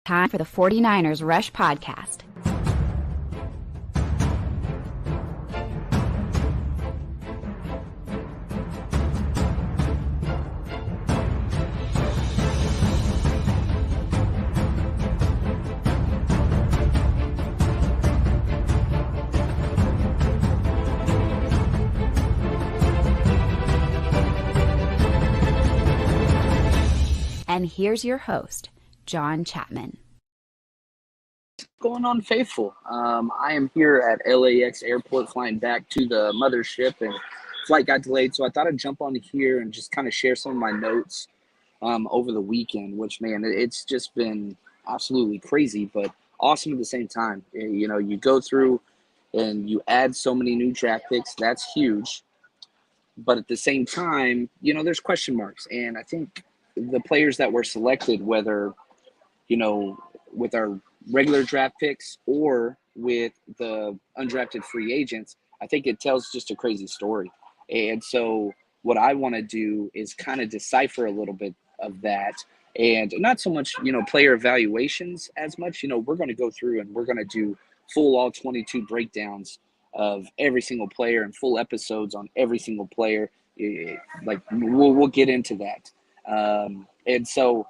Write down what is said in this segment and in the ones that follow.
Time for the 49ers Rush Podcast. And here's your host, John Chapman. What's going on, faithful? I am here at LAX airport flying back to the mothership, and flight got delayed, so I thought I'd jump on here and just kind of share some of my notes over the weekend, which, man, it's just been absolutely crazy, but awesome at the same time. You know, you go through and you add so many new draft picks. That's huge. But at the same time, you know, there's question marks, and I think the players that were selected, whether, you know, with our regular draft picks or with the undrafted free agents, I think it tells just a crazy story. And so what I want to do is kind of decipher a little bit of that, and not so much, you know, player evaluations as much. You know, we're going to go through and we're going to do full all 22 breakdowns of every single player and full episodes on every single player. Like we'll get into that. And so,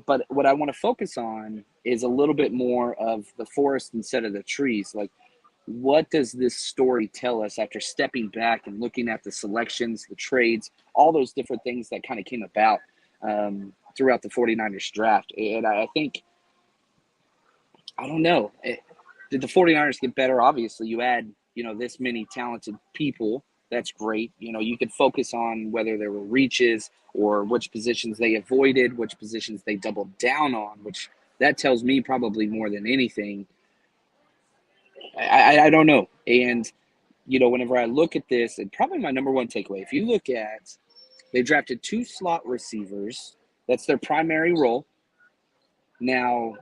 but what I want to focus on is a little bit more of the forest instead of the trees. Like, what does this story tell us after stepping back and looking at the selections, the trades, all those different things that kind of came about throughout the 49ers draft? And I think, I don't know, did the 49ers get better? Obviously, you add, you know, this many talented people. That's great. You know, you could focus on whether there were reaches or which positions they avoided, which positions they doubled down on, which that tells me probably more than anything. I don't know. And, you know, whenever I look at this, and probably my number one takeaway, if you look at, they drafted 2 slot receivers. That's their primary role. Now,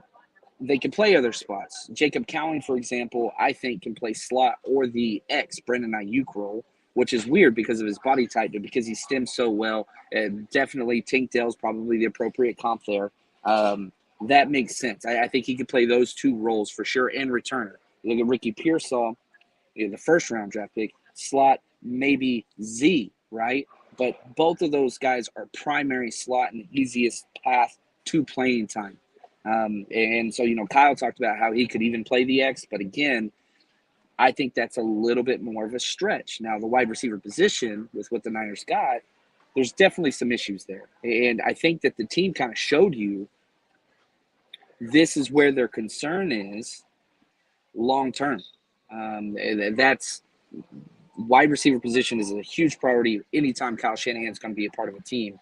they can play other spots. Jacob Cowling, for example, I think can play slot or the X, Brandon Ayuk role, which is weird because of his body type, but because he stems so well. And definitely Tank Dell's probably the appropriate comp there. That makes sense. I think he could play those 2 roles for sure, and returner. Look at Ricky Pearsall, the first-round draft pick, slot, maybe Z, right? But both of those guys are primary slot and the easiest path to playing time. And so, you know, Kyle talked about how he could even play the X, but again, I think that's a little bit more of a stretch. Now, the wide receiver position with what the Niners got, there's definitely some issues there. And I think that the team kind of showed you this is where their concern is long term. That's wide receiver position is a huge priority anytime Kyle Shanahan's going to be a part of a team,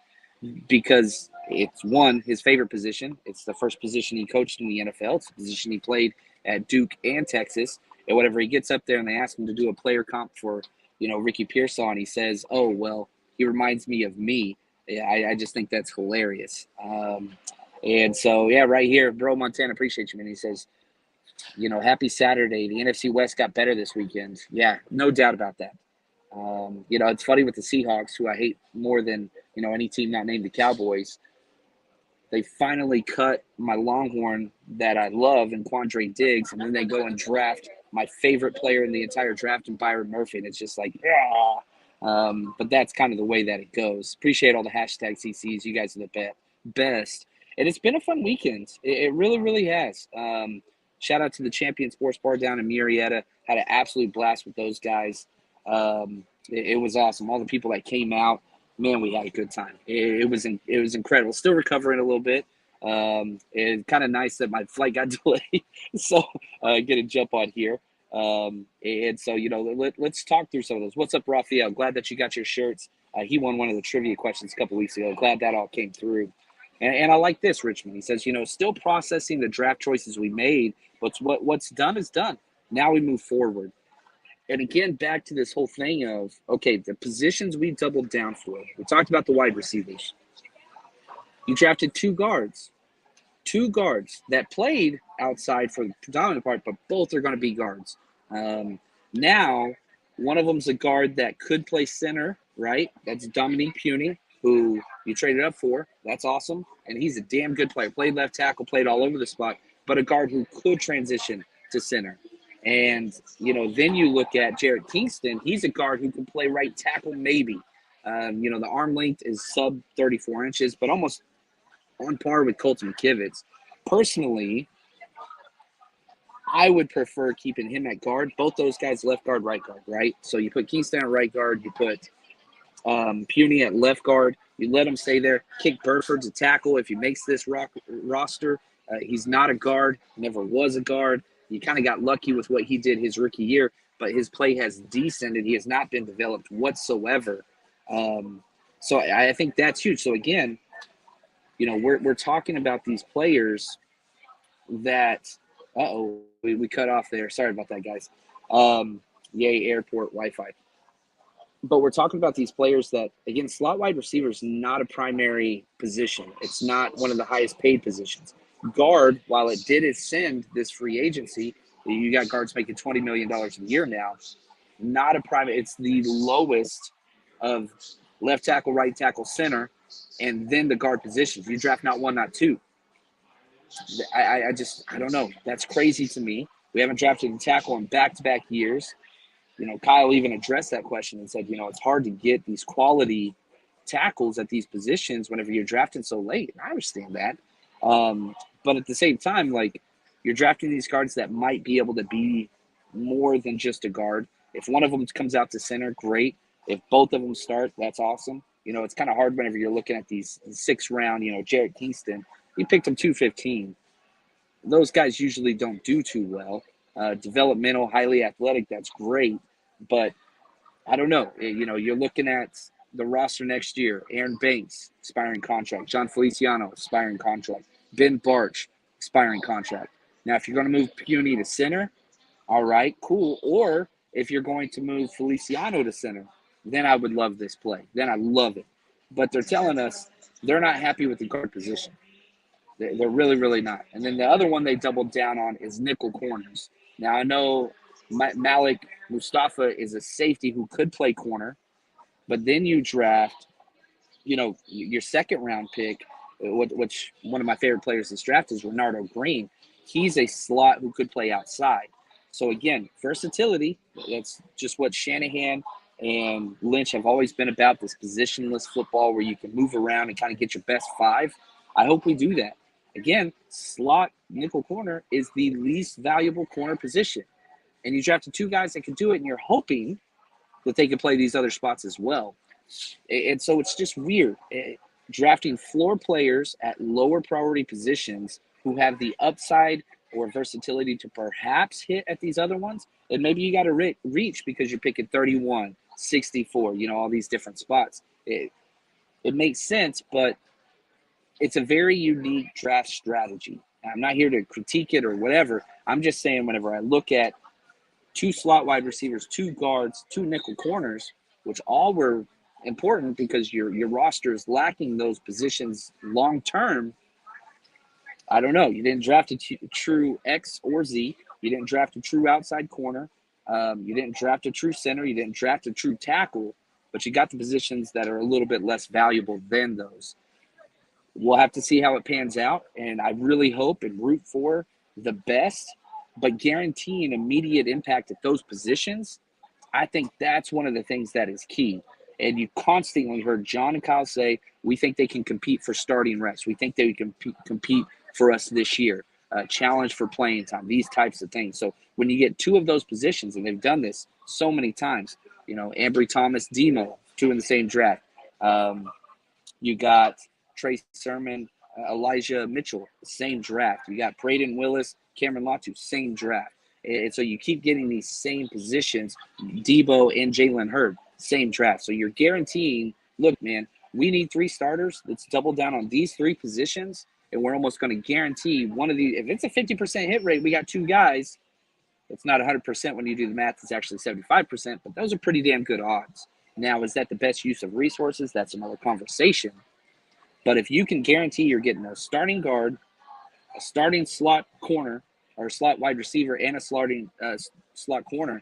because it's, one, his favorite position. It's the first position he coached in the NFL. It's the position he played at Duke and Texas. And whenever he gets up there and they ask him to do a player comp for, you know, Ricky Pearsall, and he says, oh, well, he reminds me of me. I just think that's hilarious. And so, yeah, right here, Bro Montana, appreciate you, man. He says, you know, happy Saturday. The NFC West got better this weekend. Yeah, no doubt about that. You know, it's funny with the Seahawks, who I hate more than, you know, any team not named the Cowboys. They finally cut my Longhorn that I love in Quandre Diggs, and then they go and draft my favorite player in the entire draft in Byron Murphy, and it's just like, yeah. But that's kind of the way that it goes. Appreciate all the hashtag CCs. You guys are the best. And it's been a fun weekend. It really, really has. Shout out to the Champion Sports Bar down in Murrieta. Had an absolute blast with those guys. It was awesome. All the people that came out, man, we had a good time. It was incredible. Still recovering a little bit. It's kind of nice that my flight got delayed, so get a jump on here. And so, you know, let's talk through some of those. What's up, Raphael? Glad that you got your shirts. He won one of the trivia questions a couple weeks ago. Glad that all came through. And I like this, Richmond. He says, you know, still processing the draft choices we made, but what's done is done. Now we move forward. And again, back to this whole thing of, okay, the positions we doubled down for. We talked about the wide receivers. You drafted 2 guards that played outside for the predominant part, but both are going to be guards. Now, one of them's a guard that could play center, right? That's Dominique Puny, who you traded up for. That's awesome. And he's a damn good player. Played left tackle, played all over the spot, but a guard who could transition to center. And, then you look at Jarrett Kingston. He's a guard who can play right tackle maybe. The arm length is sub 34 inches, but almost on par with Colton McKivitz. Personally, I would prefer keeping him at guard. Both those guys left guard, right guard, right? So you put Kingston at right guard. You put Puny at left guard. You let him stay there. Kick Burford to tackle if he makes this roster. He's not a guard. Never was a guard. You kind of got lucky with what he did his rookie year, but his play has descended. He has not been developed whatsoever. So I think that's huge. So again, we're talking about these players that we cut off there. Sorry about that, guys. Yay, airport Wi-Fi. But we're talking about these players that, again, slot wide receiver is not a primary position. It's not one of the highest paid positions. Guard, while it did ascend this free agency, you got guards making $20 million a year now. Not a private. It's the lowest of left tackle, right tackle, center, and then the guard positions. You draft not one, not two. I don't know. That's crazy to me. We haven't drafted a tackle in back-to-back years. Kyle even addressed that question and said, it's hard to get these quality tackles at these positions whenever you're drafting so late. And I understand that. But at the same time, you're drafting these guards that might be able to be more than just a guard. If one of them comes out to center, great. If both of them start, that's awesome. It's kind of hard whenever you're looking at these 6th round, Jarrett Kingston. You picked him 215. Those guys usually don't do too well. Developmental, highly athletic, that's great. But I don't know. You're looking at the roster next year. Aaron Banks, expiring contract. John Feliciano, expiring contract. Ben Barch, expiring contract. Now, if you're going to move Puny to center, all right, cool. Or if you're going to move Feliciano to center, then I would love this play. Then I love it. But they're telling us they're not happy with the guard position. They're really, really not. And then the other one they doubled down on is nickel corners. Now, I know Malik Mustafa is a safety who could play corner, but then you draft, your 2nd round pick, which one of my favorite players this draft is Renardo Green. He's a slot who could play outside. So, again, versatility, that's just what Shanahan and Lynch have always been about, this positionless football where you can move around and kind of get your best 5. I hope we do that. Again, slot nickel corner is the least valuable corner position. And you drafted 2 guys that can do it, and you're hoping that they can play these other spots as well. And so it's just weird. Drafting floor players at lower priority positions who have the upside or versatility to perhaps hit at these other ones, and maybe you got to reach because you're picking 31, 64, all these different spots. It makes sense, but it's a very unique draft strategy. I'm not here to critique it or whatever. I'm just saying whenever I look at 2 slot wide receivers, 2 guards, 2 nickel corners, which all were important because your roster is lacking those positions long term. I don't know. You didn't draft a true X or Z. You didn't draft a true outside corner. You didn't draft a true center. You didn't draft a true tackle. But you got the positions that are a little bit less valuable than those. We'll have to see how it pans out, and I really hope and root for the best, but guaranteeing immediate impact at those positions, I think that's one of the things that is key. And you constantly heard John and Kyle say, we think they can compete for starting reps. We think they can compete for us this year, challenge for playing time, these types of things. So when you get 2 of those positions, and they've done this so many times, Ambry Thomas, Demo, 2 in the same draft. You got Trey Sermon, Elijah Mitchell, same draft. You got Braden Willis, Cameron Latu, same draft. And so you keep getting these same positions, Debo and Jalen Hurd, same draft. So you're guaranteeing, look, man, we need 3 starters. Let's double down on these 3 positions, and we're almost going to guarantee one of these. If it's a 50% hit rate, we got 2 guys. It's not 100% when you do the math. It's actually 75%, but those are pretty damn good odds. Now, is that the best use of resources? That's another conversation. But if you can guarantee you're getting a starting guard, a starting slot corner, or a slot wide receiver, and a slot corner,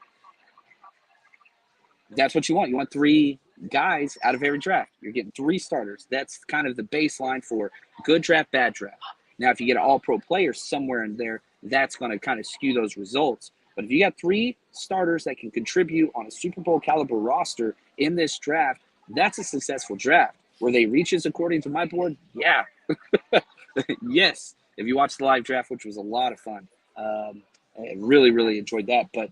that's what you want. You want 3 guys out of every draft. You're getting 3 starters. That's kind of the baseline for good draft, bad draft. Now, if you get an all-pro player somewhere in there, that's going to kind of skew those results. But if you got 3 starters that can contribute on a Super Bowl caliber roster in this draft, that's a successful draft. Were they reaches according to my board? Yeah. Yes. If you watched the live draft, which was a lot of fun, I really, really enjoyed that. But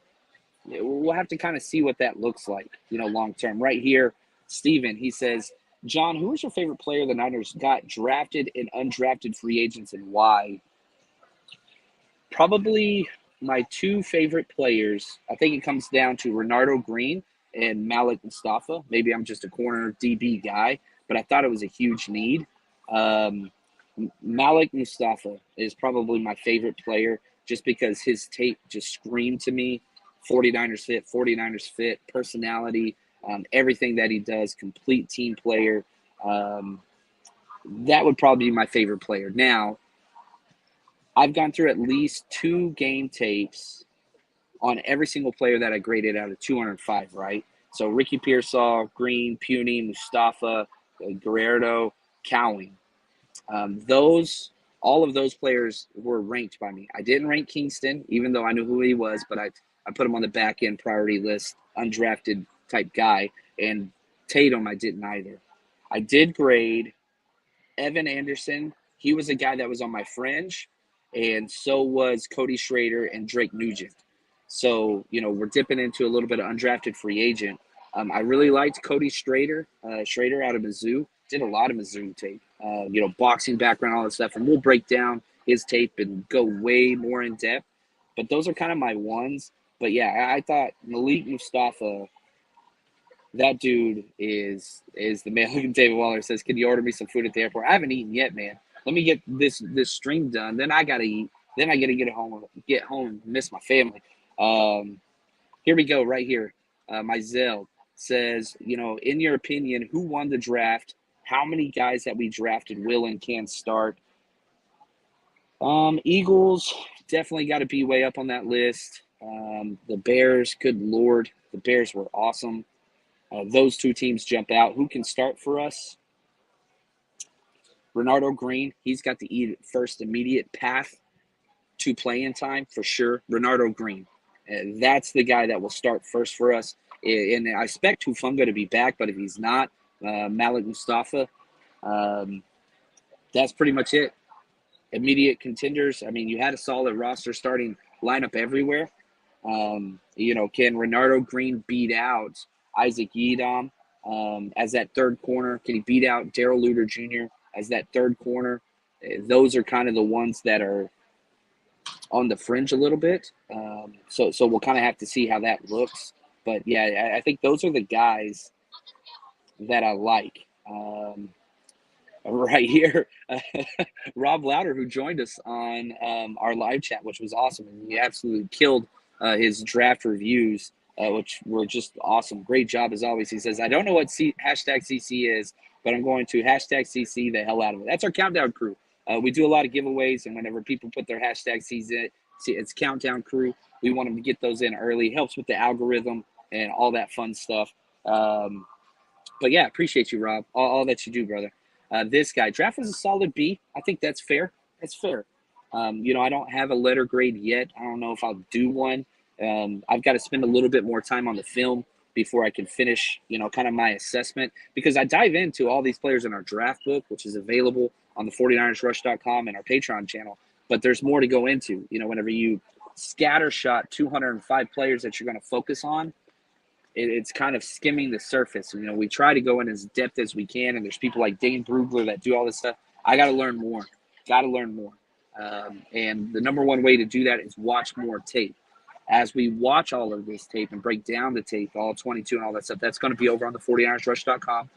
we'll have to kind of see what that looks like, long term. Right here, Steven, he says, John, who was your favorite player the Niners got drafted and undrafted free agents and why? Probably my 2 favorite players. I think it comes down to Renardo Green and Malik Mustafa. Maybe I'm just a corner DB guy, but I thought it was a huge need. Malik Mustafa is probably my favorite player just because his tape just screamed to me 49ers fit, personality, everything that he does, complete team player. That would probably be my favorite player. Now, I've gone through at least 2 game tapes on every single player that I graded out of 205, right? So Ricky Pearsall, Green, Puny, Mustafa, Guerrero, Cowing. All of those players were ranked by me. I didn't rank Kingston, even though I knew who he was, but I put him on the back end priority list, undrafted type guy. And Tatum, I didn't either. I did grade Evan Anderson. He was a guy that was on my fringe, and so was Cody Schrader and Drake Nugent. So, we're dipping into a little bit of undrafted free agent. I really liked Cody Schrader out of Mizzou. Did a lot of Mizzou tape, boxing background, all that stuff. And we'll break down his tape and go way more in depth. But those are kind of my ones. But, yeah, I thought Malik Mustafa, that dude is the man. Look at David Waller says, can you order me some food at the airport? I haven't eaten yet, man. Let me get this stream done. Then I got to eat. Then I got to get home and miss my family. Here we go right here. Mizell says, in your opinion, who won the draft? How many guys that we drafted will and can start? Eagles definitely got to be way up on that list. The Bears, good Lord. The Bears were awesome. Those 2 teams jump out. Who can start for us? Renardo Green, he's got the first immediate path to playing time for sure. Renardo Green. That's the guy that will start first for us. And I expect Hufanga to be back, but if he's not, Malik Mustafa, that's pretty much it. Immediate contenders. I mean, you had a solid roster starting lineup everywhere. Can Renardo Green beat out Isaac Yiadom as that third corner? Can he beat out Darrell Lder Jr. as that third corner? Those are kind of the ones that are on the fringe a little bit. So we'll kind of have to see how that looks. But, yeah, I think those are the guys that I like. Right here, Rob Louder, who joined us on our live chat, which was awesome. And he absolutely killed his draft reviews, which were just awesome. Great job, as always. He says, I don't know what hashtag CC is, but I'm going to hashtag CC the hell out of it. That's our countdown crew. We do a lot of giveaways, and whenever people put their hashtag CC, it's countdown crew. We want them to get those in early. Helps with the algorithm and all that fun stuff. But, yeah, appreciate you, Rob, all that you do, brother. This guy, draft was a solid B. I think that's fair. That's fair. I don't have a letter grade yet. I don't know if I'll do one. I've got to spend a little bit more time on the film before I can finish, kind of my assessment. Because I dive into all these players in our draft book, which is available on the 49ersrush.com and our Patreon channel. But there's more to go into. Whenever you scattershot 205 players that you're going to focus on, it's kind of skimming the surface. We try to go in as depth as we can, and there's people like Dane Brugler that do all this stuff. I got to learn more. And the number one way to do that is watch more tape. As we watch all of this tape and break down the tape, all 22 and all that stuff, that's going to be over on the 49ersrush.com.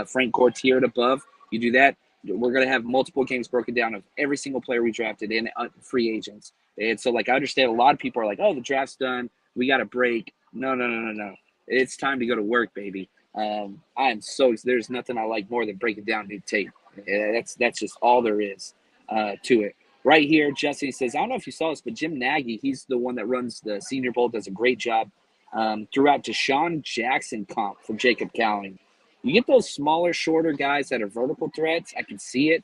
Frank Gore tiered above. You do that, we're going to have multiple games broken down of every single player we drafted in free agents. And so, I understand a lot of people are like, oh, the draft's done. We got a break. No. It's time to go to work, baby. There's nothing I like more than breaking down new tape. That's just all there is to it. Right here, Jesse says, I don't know if you saw this, but Jim Nagy, he's the one that runs the Senior Bowl, does a great job. Throughout Deshaun Jackson comp from Jacob Cowling. You get those smaller, shorter guys that are vertical threats. I can see it.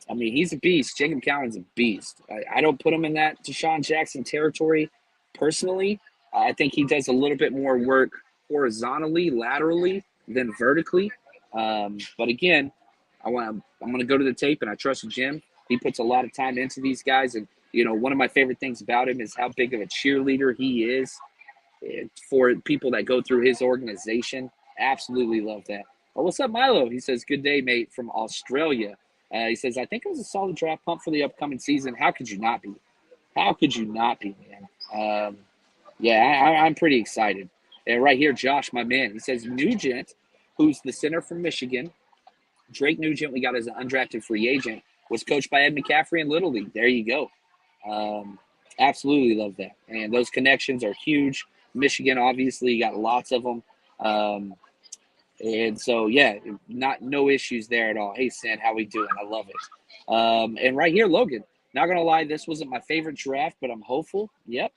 I mean, he's a beast. Jacob Cowan's a beast. I don't put him in that Deshaun Jackson territory personally. I think he does a little bit more work horizontally, laterally than vertically. But again, I'm going to go to the tape, and I trust Jim. He puts a lot of time into these guys. And, one of my favorite things about him is how big of a cheerleader he is for people that go through his organization. Absolutely love that. Oh, what's up, Milo? He says, good day, mate, from Australia. He says, I think it was a solid draft pump for the upcoming season. How could you not be? How could you not be, man? I'm pretty excited. And right here, Josh, my man, he says, Nugent, who's the center from Michigan, Drake Nugent, we got as an undrafted free agent, was coached by Ed McCaffrey in Little League. There you go. Absolutely love that. And those connections are huge. Michigan, obviously, got lots of them. And so, no issues there at all. Hey, San, how we doing? I love it. And right here, Logan. Not going to lie, this wasn't my favorite draft, but I'm hopeful. Yep.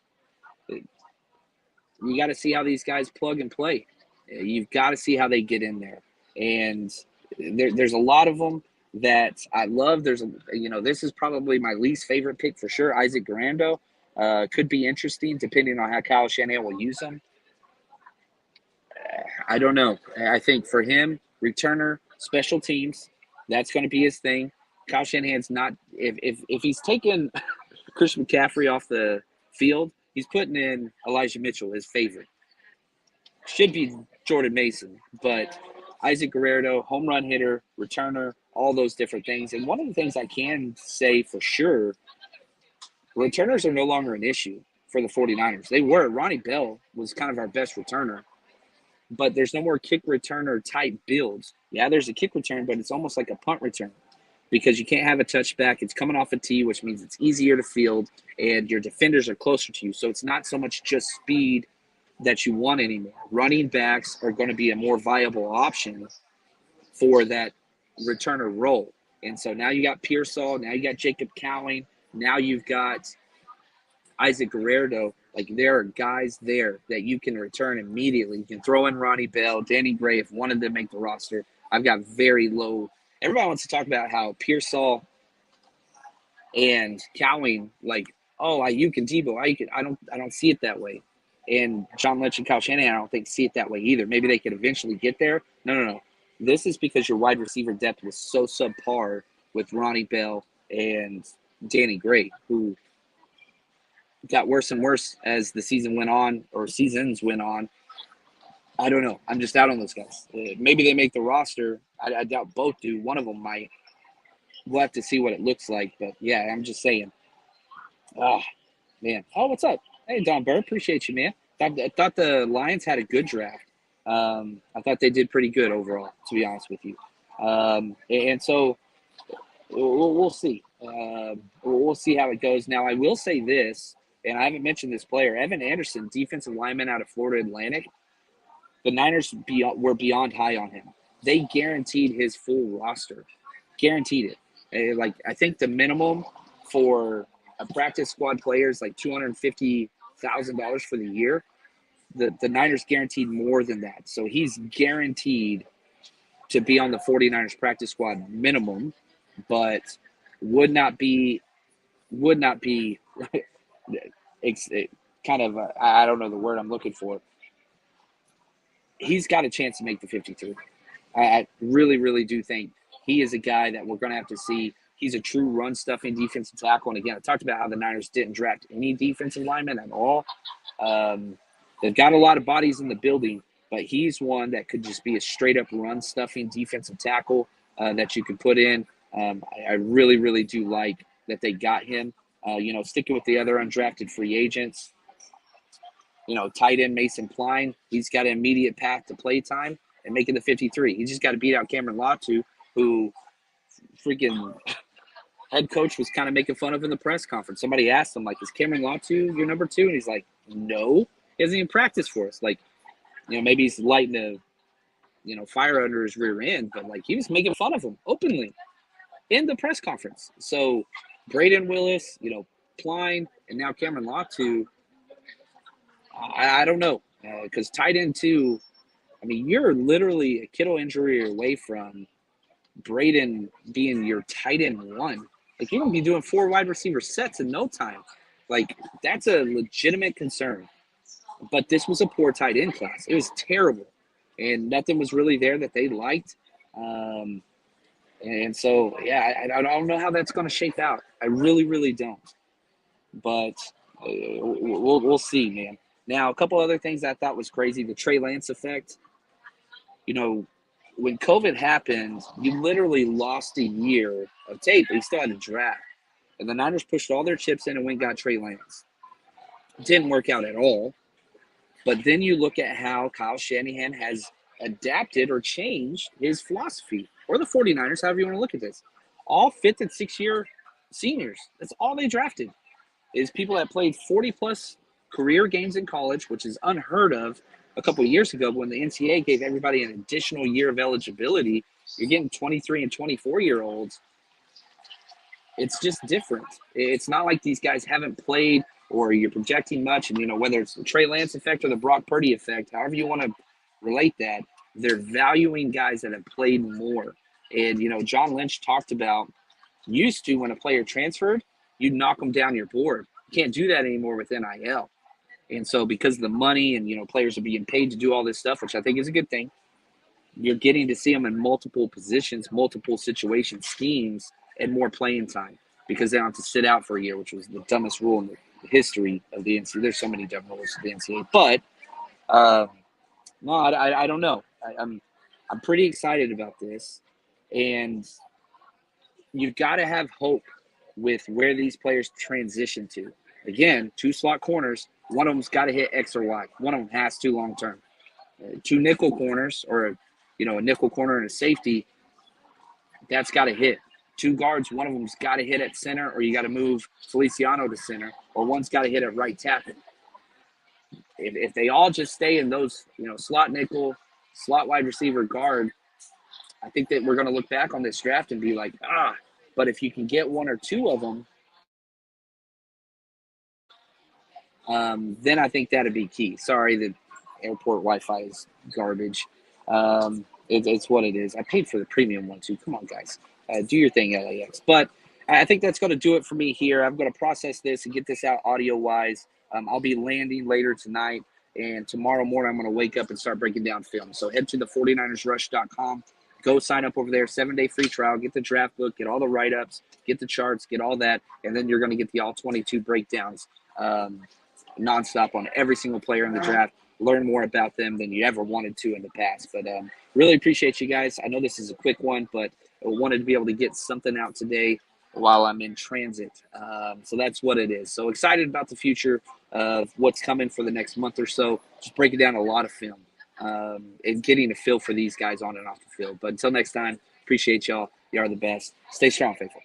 You got to see how these guys plug and play. You've got to see how they get in there. And there's a lot of them that I love. This is probably my least favorite pick for sure. Isaac Guerrero could be interesting depending on how Kyle Shanahan will use him. I don't know. I think for him, returner, special teams, that's going to be his thing. Kyle Shanahan's not – if he's taking Chris McCaffrey off the field, he's putting in Elijah Mitchell, his favorite. Should be Jordan Mason, but Isaac Guerrero, home run hitter, returner, all those different things. And one of the things I can say for sure, returners are no longer an issue for the 49ers. They were. Ronnie Bell was kind of our best returner. But there's no more kick returner type builds. Yeah, there's a kick return, but it's almost like a punt return because you can't have a touchback. It's coming off a tee, which means it's easier to field, and your defenders are closer to you. So it's not so much just speed that you want anymore. Running backs are going to be a more viable option for that returner role. And so now you got Pearsall, now you got Jacob Cowan, now you've got Isaac Guerrero. Like, there are guys there that you can return immediately. You can throw in Ronnie Bell, Danny Gray, if one of them make the roster. I've got very low. Everybody wants to talk about how Pearsall and Cowan, Ayuk and Debo. I don't see it that way. And John Lynch and Kyle Shanahan, I don't think see it that way either. Maybe they could eventually get there. No. This is because your wide receiver depth was so subpar with Ronnie Bell and Danny Gray, who got worse and worse as the season went on, or seasons went on. I don't know. I'm just out on those guys. Maybe they make the roster. I doubt both do. One of them might. We'll have to see what it looks like. But, yeah, I'm just saying. Oh, man. Oh, what's up? Hey, Don Burr. Appreciate you, man. I thought the Lions had a good draft. I thought they did pretty good overall, to be honest with you. And so we'll see. We'll see how it goes. Now, I will say this. And I haven't mentioned this player, Evan Anderson, defensive lineman out of Florida Atlantic. The Niners were beyond high on him. They guaranteed his full roster. Guaranteed it. I think the minimum for a practice squad player is like $250,000 for the year. The Niners guaranteed more than that. So he's guaranteed to be on the 49ers practice squad minimum, but would not be I don't know the word I'm looking for. He's got a chance to make the 53. I really, really do think he is a guy that we're going to have to see. He's a true run-stuffing defensive tackle. And, again, I talked about how the Niners didn't draft any defensive linemen at all. They've got a lot of bodies in the building, but he's one that could just be a straight-up run-stuffing defensive tackle that you could put in. I really, really do like that they got him. Sticking with the other undrafted free agents. Tight end Mason Pline, he's got an immediate path to play time and making the 53. He's just got to beat out Cameron Latu, who freaking head coach was kind of making fun of in the press conference. Somebody asked him, is Cameron Latu your number 2? And he's like, no, he hasn't even practiced for us. Maybe he's lighting a, fire under his rear end, but he was making fun of him openly in the press conference. So Braden Willis, Pline, and now Cameron Latu. I don't know, because tight end 2, I mean, you're literally a Kittle injury away from Braden being your tight end one. Like, you're going to be doing 4 wide receiver sets in no time. Like, that's a legitimate concern. But this was a poor tight end class. It was terrible. And nothing was really there that they liked. And so, yeah, I don't know how that's going to shape out. I really, really don't. But we'll see, man. Now, a couple other things I thought was crazy. The Trey Lance effect. You know, when COVID happened, you literally lost a year of tape, but you still had a draft. And the Niners pushed all their chips in and went and got Trey Lance. It didn't work out at all. But then you look at how Kyle Shanahan has adapted or changed his philosophy, or the 49ers, however you want to look at this. All 5th and 6th year seniors. That's all they drafted, is people that played 40-plus career games in college, which is unheard of a couple of years ago. But when the NCAA gave everybody an additional year of eligibility, you're getting 23 and 24-year-olds. It's just different. It's not like these guys haven't played or you're projecting much. And, you know, whether it's the Trey Lance effect or the Brock Purdy effect, however you want to relate that, they're valuing guys that have played more. And, you know, John Lynch talked about, used to, when a player transferred, you'd knock them down your board. You can't do that anymore with NIL. And so because of the money and, you know, players are being paid to do all this stuff, which I think is a good thing, you're getting to see them in multiple positions, multiple situation schemes, and more playing time because they don't have to sit out for a year, which was the dumbest rule in the history of the NCAA. There's so many dumb rules of the NCAA. But, no, I don't know. I'm pretty excited about this. And you've got to have hope with where these players transition to. Again, 2 slot corners. One of them's got to hit X or Y. One of them has to long term. 2 nickel corners, or you know, a nickel corner and a safety, that's got to hit. 2 guards, one of them's got to hit at center, or you got to move Feliciano to center, or one's got to hit at right tackle. If they all just stay in those, you know, slot nickel, slot wide receiver, guard, I think that we're going to look back on this draft and be like, but if you can get 1 or 2 of them, then I think that'd be key. Sorry, the airport Wi-Fi is garbage. It's what it is. I paid for the premium one too. Come on, guys. Do your thing, LAX. But I think that's going to do it for me here. I'm going to process this and get this out audio-wise. I'll be landing later tonight. And tomorrow morning, I'm going to wake up and start breaking down film. So head to the 49ersrush.com. Go sign up over there. 7-day free trial. Get the draft book. Get all the write-ups. Get the charts. Get all that. And then you're going to get the all-22 breakdowns nonstop on every single player in the draft. Learn more about them than you ever wanted to in the past. But really appreciate you guys. I know this is a quick one, but I wanted to be able to get something out today while I'm in transit. So that's what it is. So excited about the future of what's coming for the next month or so. Just breaking down a lot of film and getting a feel for these guys on and off the field. But until next time, appreciate y'all. You are the best. Stay strong, faithful.